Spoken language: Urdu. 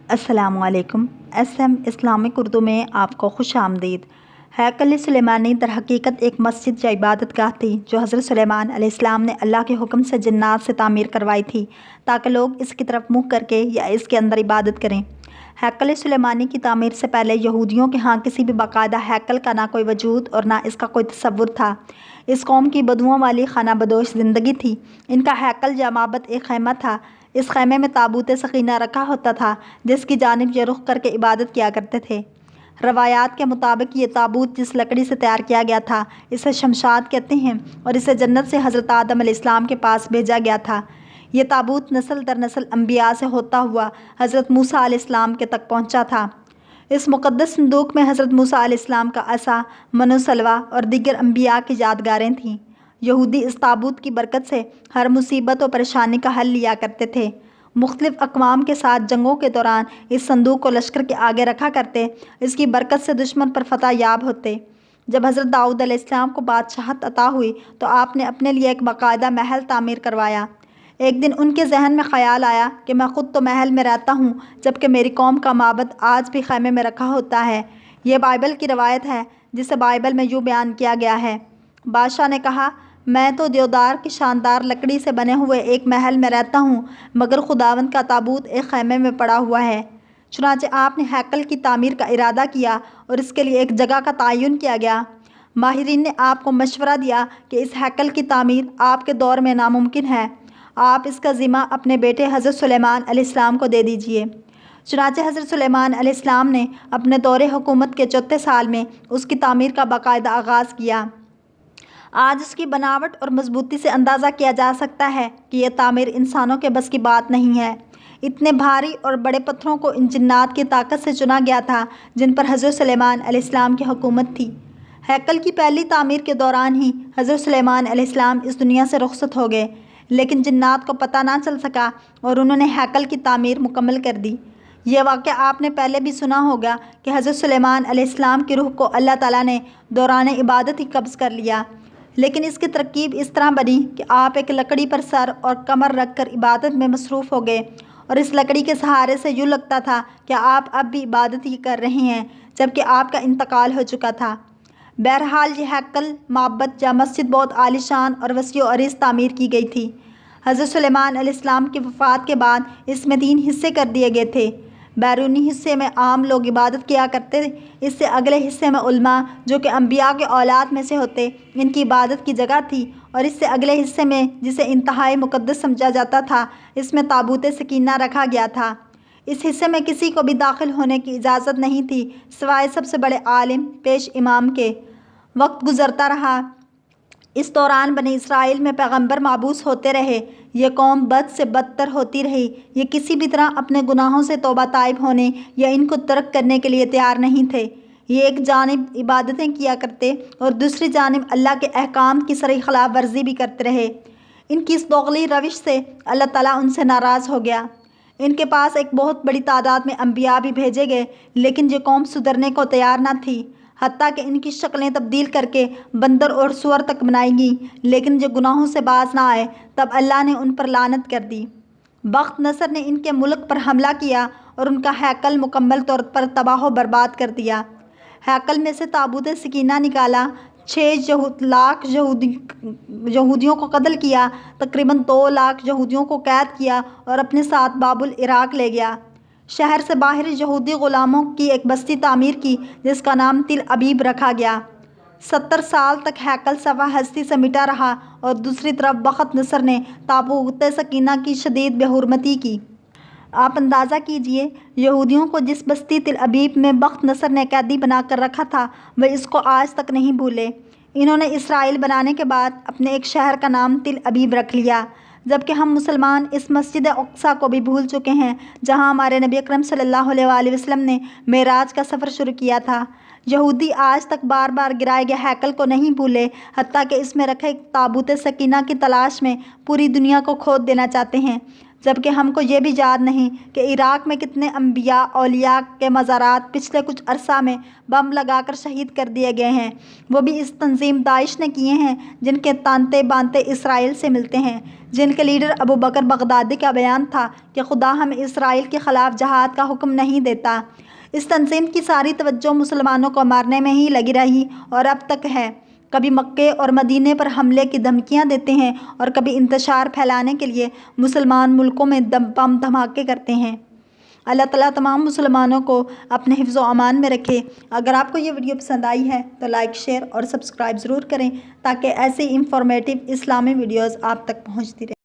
السلام علیکم۔ ایس ایم اسلامک اردو میں آپ کو خوش آمدید۔ ہیکل سلیمانی در حقیقت ایک مسجد یا عبادت گاہ تھی جو حضرت سلیمان علیہ السلام نے اللہ کے حکم سے جنات سے تعمیر کروائی تھی تاکہ لوگ اس کی طرف منہ کر کے یا اس کے اندر عبادت کریں۔ ہیکل سلیمانی کی تعمیر سے پہلے یہودیوں کے ہاں کسی بھی باقاعدہ ہیکل کا نہ کوئی وجود اور نہ اس کا کوئی تصور تھا۔ اس قوم کی بدوؤں والی خانہ بدوش زندگی تھی۔ ان کا ہیکل یا معبد ایک خیمہ تھا۔ اس خیمے میں تابوت سکینہ رکھا ہوتا تھا جس کی جانب یہ رخ کر کے عبادت کیا کرتے تھے۔ روایات کے مطابق یہ تابوت جس لکڑی سے تیار کیا گیا تھا اسے شمشاد کہتے ہیں اور اسے جنت سے حضرت آدم علیہ السلام کے پاس بھیجا گیا تھا۔ یہ تابوت نسل در نسل انبیاء سے ہوتا ہوا حضرت موسیٰ علیہ السلام کے تک پہنچا تھا۔ اس مقدس صندوق میں حضرت موسیٰ علیہ السلام کا عصا، من و سلوہ اور دیگر انبیاء کی یادگاریں تھیں۔ یہودی اس تابوت کی برکت سے ہر مصیبت و پریشانی کا حل لیا کرتے تھے۔ مختلف اقوام کے ساتھ جنگوں کے دوران اس صندوق کو لشکر کے آگے رکھا کرتے، اس کی برکت سے دشمن پر فتح یاب ہوتے۔ جب حضرت داؤد علیہ السلام کو بادشاہت عطا ہوئی تو آپ نے اپنے لیے ایک باقاعدہ محل تعمیر کروایا۔ ایک دن ان کے ذہن میں خیال آیا کہ میں خود تو محل میں رہتا ہوں جبکہ میری قوم کا معبد آج بھی خیمے میں رکھا ہوتا ہے۔ یہ بائبل کی روایت ہے جسے بائبل میں یوں بیان کیا گیا ہے۔ بادشاہ نے کہا، میں تو دیودار کی شاندار لکڑی سے بنے ہوئے ایک محل میں رہتا ہوں مگر خداوند کا تابوت ایک خیمے میں پڑا ہوا ہے۔ چنانچہ آپ نے ہیکل کی تعمیر کا ارادہ کیا اور اس کے لیے ایک جگہ کا تعین کیا گیا۔ ماہرین نے آپ کو مشورہ دیا کہ اس ہیکل کی تعمیر آپ کے دور میں ناممکن ہے، آپ اس کا ذمہ اپنے بیٹے حضرت سلیمان علیہ السلام کو دے دیجیے۔ چنانچہ حضرت سلیمان علیہ السلام نے اپنے دور حکومت کے 4 سال میں اس کی تعمیر کا باقاعدہ آغاز کیا۔ آج اس کی بناوٹ اور مضبوطی سے اندازہ کیا جا سکتا ہے کہ یہ تعمیر انسانوں کے بس کی بات نہیں ہے۔ اتنے بھاری اور بڑے پتھروں کو ان جنات کی طاقت سے چنا گیا تھا جن پر حضرت سلیمان علیہ السلام کی حکومت تھی۔ ہیکل کی پہلی تعمیر کے دوران ہی حضرت سلیمان علیہ السلام اس دنیا سے رخصت ہو گئے، لیکن جنات کو پتہ نہ چل سکا اور انہوں نے ہیکل کی تعمیر مکمل کر دی۔ یہ واقعہ آپ نے پہلے بھی سنا ہوگا کہ حضرت سلیمان علیہ السلام کی روح کو اللہ تعالیٰ نے دوران عبادت ہی قبض کر لیا، لیکن اس کی ترکیب اس طرح بنی کہ آپ ایک لکڑی پر سر اور کمر رکھ کر عبادت میں مصروف ہو گئے اور اس لکڑی کے سہارے سے یوں لگتا تھا کہ آپ اب بھی عبادت ہی کر رہے ہیں جبکہ آپ کا انتقال ہو چکا تھا۔ بہرحال یہ ہیکل، معبد یا مسجد بہت عالی شان اور وسیع و عریض تعمیر کی گئی تھی۔ حضرت سلیمان علیہ السلام کی وفات کے بعد اس میں 3 حصے کر دیے گئے تھے۔ بیرونی حصے میں عام لوگ عبادت کیا کرتے، اس سے اگلے حصے میں علماء جو کہ انبیاء کے اولاد میں سے ہوتے ان کی عبادت کی جگہ تھی، اور اس سے اگلے حصے میں جسے انتہائی مقدس سمجھا جاتا تھا اس میں تابوت سکینہ رکھا گیا تھا۔ اس حصے میں کسی کو بھی داخل ہونے کی اجازت نہیں تھی سوائے سب سے بڑے عالم پیش امام کے۔ وقت گزرتا رہا، اس دوران بنی اسرائیل میں پیغمبر مبعوث ہوتے رہے۔ یہ قوم بد سے بدتر ہوتی رہی۔ یہ کسی بھی طرح اپنے گناہوں سے توبہ طائب ہونے یا ان کو ترک کرنے کے لیے تیار نہیں تھے۔ یہ ایک جانب عبادتیں کیا کرتے اور دوسری جانب اللہ کے احکام کی صریح خلاف ورزی بھی کرتے رہے۔ ان کی اس دوغلی روش سے اللہ تعالیٰ ان سے ناراض ہو گیا۔ ان کے پاس ایک بہت بڑی تعداد میں انبیاء بھی بھیجے گئے لیکن یہ قوم سدھرنے کو تیار نہ تھی، حتیٰ کہ ان کی شکلیں تبدیل کر کے بندر اور سور تک بنائی گئیں، لیکن جو گناہوں سے باز نہ آئے تب اللہ نے ان پر لعنت کر دی۔ بخت نصر نے ان کے ملک پر حملہ کیا اور ان کا ہیکل مکمل طور پر تباہ و برباد کر دیا۔ ہیکل میں سے تابوت سکینہ نکالا، 6 لاکھ یہودیوں کو قتل کیا، تقریباً 2 لاکھ یہودیوں کو قید کیا اور اپنے ساتھ باب العراق لے گیا۔ شہر سے باہر یہودی غلاموں کی ایک بستی تعمیر کی جس کا نام تل ابیب رکھا گیا۔ 70 سال تک ہیکل صفحہ ہستی سے مٹا رہا اور دوسری طرف بخت نصر نے تابوت سکینہ کی شدید بے حرمتی کی۔ آپ اندازہ کیجئے یہودیوں کو جس بستی تل ابیب میں بخت نصر نے قیدی بنا کر رکھا تھا وہ اس کو آج تک نہیں بھولے۔ انہوں نے اسرائیل بنانے کے بعد اپنے ایک شہر کا نام تل ابیب رکھ لیا، جبکہ ہم مسلمان اس مسجد اقصیٰ کو بھی بھول چکے ہیں جہاں ہمارے نبی اکرم صلی اللہ علیہ وآلہ وسلم نے معراج کا سفر شروع کیا تھا۔ یہودی آج تک بار بار گرائے گئے ہیکل کو نہیں بھولے، حتیٰ کہ اس میں رکھے تابوت سکینہ کی تلاش میں پوری دنیا کو کھود دینا چاہتے ہیں۔ جبکہ ہم کو یہ بھی یاد نہیں کہ عراق میں کتنے انبیاء اولیاء کے مزارات پچھلے کچھ عرصہ میں بم لگا کر شہید کر دیے گئے ہیں، وہ بھی اس تنظیم داعش نے کیے ہیں جن کے تانتے بانتے اسرائیل سے ملتے ہیں، جن کے لیڈر ابو بکر بغدادی کا بیان تھا کہ خدا ہمیں اسرائیل کے خلاف جہاد کا حکم نہیں دیتا۔ اس تنظیم کی ساری توجہ مسلمانوں کو مارنے میں ہی لگی رہی اور اب تک ہے۔ کبھی مکے اور مدینے پر حملے کی دھمکیاں دیتے ہیں اور کبھی انتشار پھیلانے کے لیے مسلمان ملکوں میں بم دھماکے کرتے ہیں۔ اللہ تعالیٰ تمام مسلمانوں کو اپنے حفظ و امان میں رکھے۔ اگر آپ کو یہ ویڈیو پسند آئی ہے تو لائک، شیئر اور سبسکرائب ضرور کریں تاکہ ایسی انفارمیٹیو اسلامی ویڈیوز آپ تک پہنچتی رہیں۔